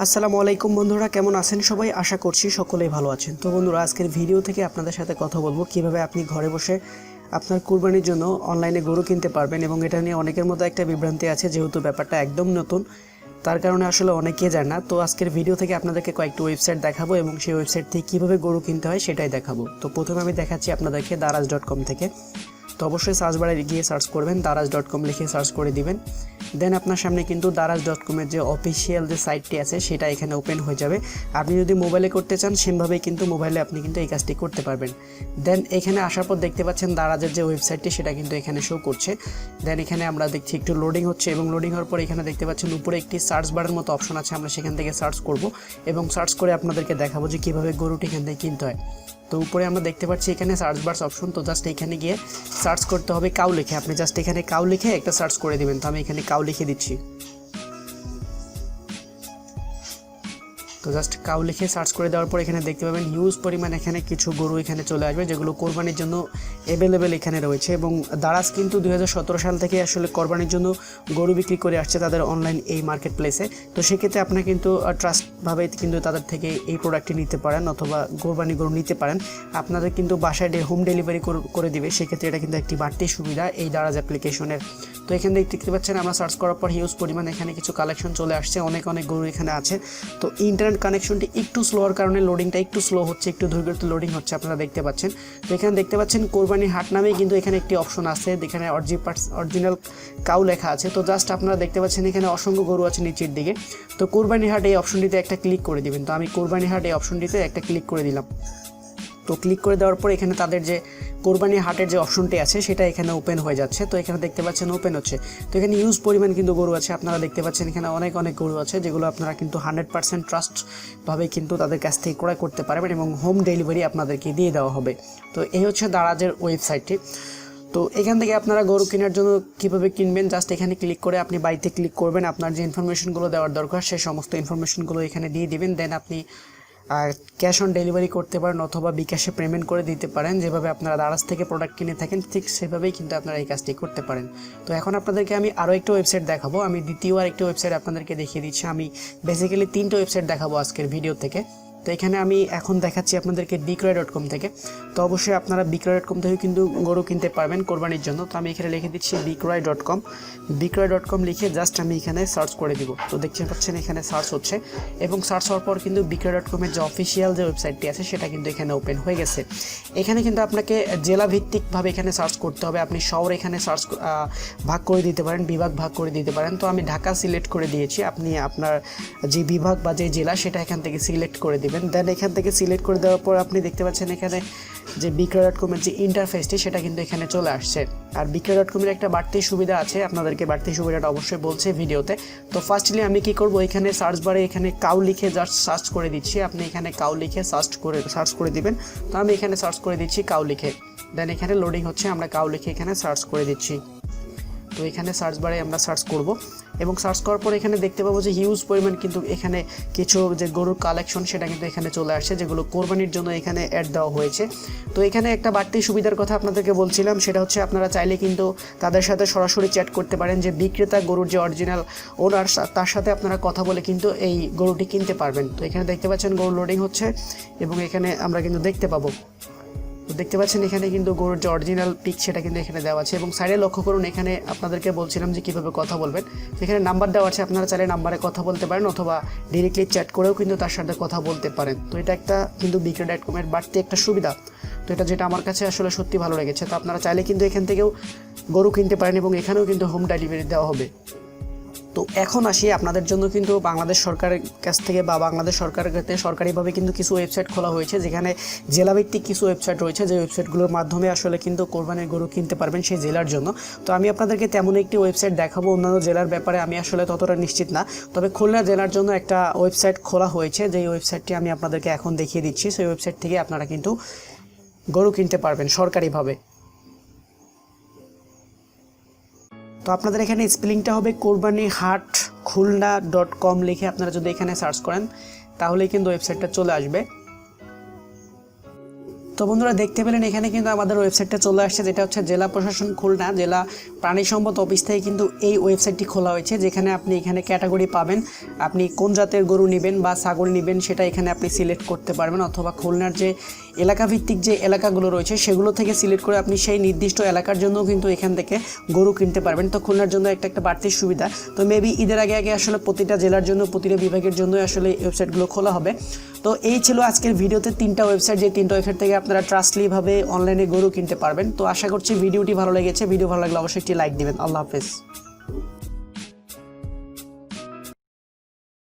আসসালামু আলাইকুম বন্ধুরা, কেমন আছেন সবাই? আশা করছি সকলেই ভালো আছেন। তো বন্ধুরা, আজকের ভিডিও থেকে আপনাদের সাথে কথা বলবো কিভাবে আপনি ঘরে বসে আপনার কুরবানির জন্য অনলাইনে গরু কিনতে পারবেন। এবং এটা নিয়ে অনেকের মধ্যে একটা বিভ্রান্তি আছে, যেহেতু ব্যাপারটা একদম নতুন, তার কারণে আসলে অনেকেই জানে না। তো আজকের ভিডিও থেকে আপনাদেরকে কয়েকটি ওয়েবসাইট দেখাবো এবং সেই ওয়েবসাইট থেকে কীভাবে গরু কিনতে হয় সেটাই দেখাবো। তো প্রথমে আমি দেখাচ্ছি আপনাদেরকে দারাজ.com থেকে। তো অবশ্যই সার্চ বারে গিয়ে সার্চ করবেন, দারাজ.com লিখে সার্চ করে দিবেন। দেন আপনার সামনে কিন্তু দারাজ.com-এর যে অফিসিয়াল যে সাইটটি আছে সেটা এখানে ওপেন হয়ে যাবে। আপনি যদি মোবাইলে করতে চান সেমভাবেই কিন্তু মোবাইলে আপনি কিন্তু এই কাজটি করতে পারবেন। দেন এখানে আসার পর দেখতে পাচ্ছেন দারাজের যে ওয়েবসাইটটি সেটা কিন্তু এখানে শো করছে। দেন এখানে আমরা দেখছি একটু লোডিং হচ্ছে এবং লোডিং হওয়ার পর এখানে দেখতে পাচ্ছেন উপরে একটি সার্চ বারের মতো অপশন আছে। আমরা সেখান থেকে সার্চ করব এবং সার্চ করে আপনাদেরকে দেখাবো যে কীভাবে গরুটি এখান থেকে কিনতে হয়। তো উপরে আমরা দেখতে পাচ্ছি এখানে সার্চ বার্স অপশন। তো জাস্ট এখানে গিয়ে সার্চ করতে হবে কাউ লিখে। আপনি জাস্ট এখানে কাউ লিখে একটা সার্চ করে দিবেন। তো আমি এখানে কাউ লিখে দিচ্ছি। তো জাস্ট কাউ লিখে সার্চ করে দেওয়ার পর এখানে দেখতে পাবেন হিউজ পরিমাণ এখানে কিছু গরু এখানে চলে আসবে, যেগুলো কোরবানির জন্য অ্যাভেলেবেল এখানে রয়েছে। এবং দারাজ কিন্তু 2017 সাল থেকে আসলে কোরবানির জন্য গরু বিক্রি করে আসছে তাদের অনলাইন এই মার্কেট প্লেসে। তো সেক্ষেত্রে আপনি কিন্তু ট্রাস্টভাবে কিন্তু তাদের থেকে এই প্রোডাক্টটি নিতে পারেন অথবা কোরবানি গরু নিতে পারেন। আপনাদের কিন্তু বাসায় হোম ডেলিভারি করে দিবে। সেক্ষেত্রে এটা কিন্তু একটি বাড়তি সুবিধা এই দারাজ অ্যাপ্লিকেশনের। তো এখানে দেখতে পাচ্ছেন আমরা সার্চ করার পর হিউজ পরিমাণ এখানে কিছু কালেকশন চলে আসছে, অনেক গরু এখানে আছে। তো ইন্টারনেট কানেকশনটি একটু স্লোর কারণে লোডিংটা একটু স্লো হচ্ছে, একটু ধৈর্য লোডিং হচ্ছে, আপনারা দেখতে পাচ্ছেন। তো এখানে দেখতে পাচ্ছেন কোরবানি হাট নামে কিন্তু এখানে একটি অপশন আছে, এখানে অরিজিনাল কাউ লেখা আছে। তো জাস্ট আপনারা দেখতে পাচ্ছেন এখানে অসংখ্য গরু আছে নিচের দিকে। তো কোরবানি হাট এই অপশনটিতে একটা ক্লিক করে দিবেন। তো আমি কোরবানি হাট এই অপশনটিতে একটা ক্লিক করে দিলাম। তো ক্লিক করে দেওয়ার পর এখানে তাদের যে কোরবানি হাটের যে অপশনটি আছে সেটা এখানে ওপেন হয়ে যাচ্ছে। তো এখানে দেখতে পাচ্ছেন ওপেন হচ্ছে। তো এখানে ইউজ পরিমাণ কিন্তু গরু আছে, আপনারা দেখতে পাচ্ছেন এখানে অনেক গরু আছে, যেগুলো আপনারা কিন্তু 100% ট্রাস্টভাবে কিন্তু তাদের কাছ থেকে ক্রয় করতে পারবেন এবং হোম ডেলিভারি আপনাদেরকে দিয়ে দেওয়া হবে। তো এই হচ্ছে দারাজের ওয়েবসাইটটি। তো এখান থেকে আপনারা গরু কেনার জন্য কীভাবে কিনবেন, জাস্ট এখানে ক্লিক করে আপনি বাড়িতে ক্লিক করবেন। আপনার যে ইনফরমেশনগুলো দেওয়ার দরকার সেই সমস্ত ইনফরমেশনগুলো এখানে দিয়ে দিবেন। দেন আপনি আর ক্যাশ অন ডেলিভারি করতে পারেন অথবা বিকাশে পেমেন্ট করে দিতে পারেন। যেভাবে আপনারা দারাজ থেকে প্রোডাক্ট কিনে থাকেন ঠিক সেভাবেই কিন্তু আপনারা এই কাজটি করতে পারেন। তো এখন আপনাদেরকে আমি আরও একটা ওয়েবসাইট দেখাবো। আমি দ্বিতীয় আরেকটা ওয়েবসাইট আপনাদেরকে দেখিয়ে দিচ্ছি। আমি বেসিক্যালি 3টা ওয়েবসাইট দেখাবো আজকের ভিডিও থেকে। তো এখানে আমি এখন দেখাচ্ছি আপনাদেরকে qurbani.com থেকে। তো অবশ্যই আপনারা qurbani.com থেকে কিন্তু গরু কিনতে পারবেন কোরবানির জন্য। তো আমি এখানে লিখে দিচ্ছি qurbani.com লিখে জাস্ট আমি এখানে সার্চ করে দিব। তো দেখতে পাচ্ছেন এখানে সার্চ হচ্ছে এবং সার্চ হওয়ার পর কিন্তু qurbani.com-এর যে অফিসিয়াল যে ওয়েবসাইটটি আছে সেটা কিন্তু এখানে ওপেন হয়ে গেছে। এখানে কিন্তু আপনাকে জেলা ভিত্তিকভাবে এখানে সার্চ করতে হবে। আপনি শহর এখানে সার্চ ভাগ করে দিতে পারেন, বিভাগ ভাগ করে দিতে পারেন। তো আমি ঢাকা সিলেক্ট করে দিয়েছি। আপনি আপনার যে বিভাগ বা যে জেলা সেটা এখান থেকে সিলেক্ট করে দিবেন। দেন এখান থেকে সিলেক্ট করে দেওয়ার পর আপনি দেখতে পাচ্ছেন এখানে যে qurbani.com-এর যে ইন্টারফেসটি সেটা কিন্তু এখানে চলে আসছে। আর qurbani.com-এর একটা বাড়তি সুবিধা আছে, আপনাদেরকে বাড়তি সুবিধাটা অবশ্যই বলছে ভিডিওতে। তো ফার্স্টলি আমি কি করব, এখানে সার্চ বারে এখানে কাউ লিখে জাস্ট সার্চ করে দিচ্ছি। আপনি এখানে কাউ লিখে সার্চ করে দিবেন। তো আমি এখানে সার্চ করে দিচ্ছি কাউ লিখে। দেন এখানে লোডিং হচ্ছে, আমরা কাউ লিখে এখানে সার্চ করে দিচ্ছি। তো এখানে সার্চ বারে আমরা সার্চ করব এবং সার্চ করার পর এখানে দেখতে পাবো যে হিউজ পরিমাণ কিন্তু এখানে কিছু যে গরুর কালেকশন সেটা কিন্তু এখানে চলে আসছে, যেগুলো কোরবানির জন্য এখানে অ্যাড দেওয়া হয়েছে। তো এখানে একটা বাড়তি সুবিধার কথা আপনাদেরকে বলছিলাম, সেটা হচ্ছে আপনারা চাইলে কিন্তু তাদের সাথে সরাসরি চ্যাট করতে পারেন। যে বিক্রেতা গরুর যে অরিজিনাল ওনার, তার সাথে আপনারা কথা বলে কিন্তু এই গরুটি কিনতে পারবেন। তো এখানে দেখতে পাচ্ছেন গরু লোডিং হচ্ছে এবং এখানে আমরা কিন্তু দেখতে পাবো, দেখতে পাচ্ছেন এখানে কিন্তু গরুর যে অরিজিনাল পিক সেটা কিন্তু এখানে দেওয়া আছে। এবং সাইডে লক্ষ্য করুন, এখানে আপনাদেরকে বলছিলাম যে কীভাবে কথা বলবেন। এখানে নাম্বার দেওয়া আছে, আপনারা চাইলে নাম্বারে কথা বলতে পারেন অথবা ডিরেক্টলি চ্যাট করেও কিন্তু তার সাথে কথা বলতে পারেন। তো এটা একটা কিন্তু qurbani.com-এর বাড়তি একটা সুবিধা। তো এটা যেটা আমার কাছে আসলে সত্যি ভালো লেগেছে। তো আপনারা চাইলে কিন্তু এখান থেকেও গরু কিনতে পারেন এবং এখানেও কিন্তু হোম ডেলিভারি দেওয়া হবে। তো এখন আসি আপনাদের জন্য কিন্তু বাংলাদেশ সরকারের কাছ থেকে বা বাংলাদেশ সরকারের কাছে সরকারিভাবে কিন্তু কিছু ওয়েবসাইট খোলা হয়েছে, যেখানে জেলাভিত্তিক কিছু ওয়েবসাইট রয়েছে, যে ওয়েবসাইটগুলোর মাধ্যমে আসলে কিন্তু কোরবানির গরু কিনতে পারবেন সেই জেলার জন্য। তো আমি আপনাদেরকে তেমন একটি ওয়েবসাইট দেখাবো। অন্যান্য জেলার ব্যাপারে আমি আসলে ততটা নিশ্চিত না, তবে খুলনা জেলার জন্য একটা ওয়েবসাইট খোলা হয়েছে, যেই ওয়েবসাইটটি আমি আপনাদেরকে এখন দেখিয়ে দিচ্ছি। সেই ওয়েবসাইট থেকে আপনারা কিন্তু গরু কিনতে পারবেন সরকারিভাবে। তো আপনাদের এখানে স্পেলিংটা হবে qurbani.com লিখে আপনারা যদি এখানে সার্চ করেন তাহলেই কিন্তু ওয়েবসাইটটা চলে আসবে। তো বন্ধুরা দেখতে পেলেন এখানে কিন্তু আমাদের ওয়েবসাইটটা চলে আসছে, যেটা হচ্ছে জেলা প্রশাসন খুলনা জেলা প্রাণী সম্পদ অফিস থেকে কিন্তু এই ওয়েবসাইটটি খোলা হয়েছে, যেখানে আপনি এখানে ক্যাটাগরি পাবেন, আপনি কোন জাতের গরু নেবেন বা ছাগল নেবেন সেটা এখানে আপনি সিলেক্ট করতে পারবেন, অথবা খুলনার যে এলাকাভিত্তিক যে এলাকাগুলো রয়েছে সেগুলো থেকে সিলেক্ট করে আপনি সেই নির্দিষ্ট এলাকার জন্য কিন্তু এখান থেকে গরু কিনতে পারবেন। তো খুলনার জন্য একটা বাড়তি সুবিধা। তো মেবি ঈদের আগে আগে আসলে প্রতিটা জেলার জন্য প্রতিটা বিভাগের জন্য আসলে এই ওয়েবসাইটগুলো খোলা হবে। তো এই ছিল আজকের ভিডিওতে 3টা ওয়েবসাইট, যে 3টা ওয়েবসাইট থেকে আপনারা ট্রাস্টলিভাবে অনলাইনে গরু কিনতে পারবেন। তো আশা করছি ভিডিওটি ভালো লেগেছে। ভিডিও ভালো লাগলে অবশ্যই একটি লাইক দিবেন। আল্লাহ হাফেজ।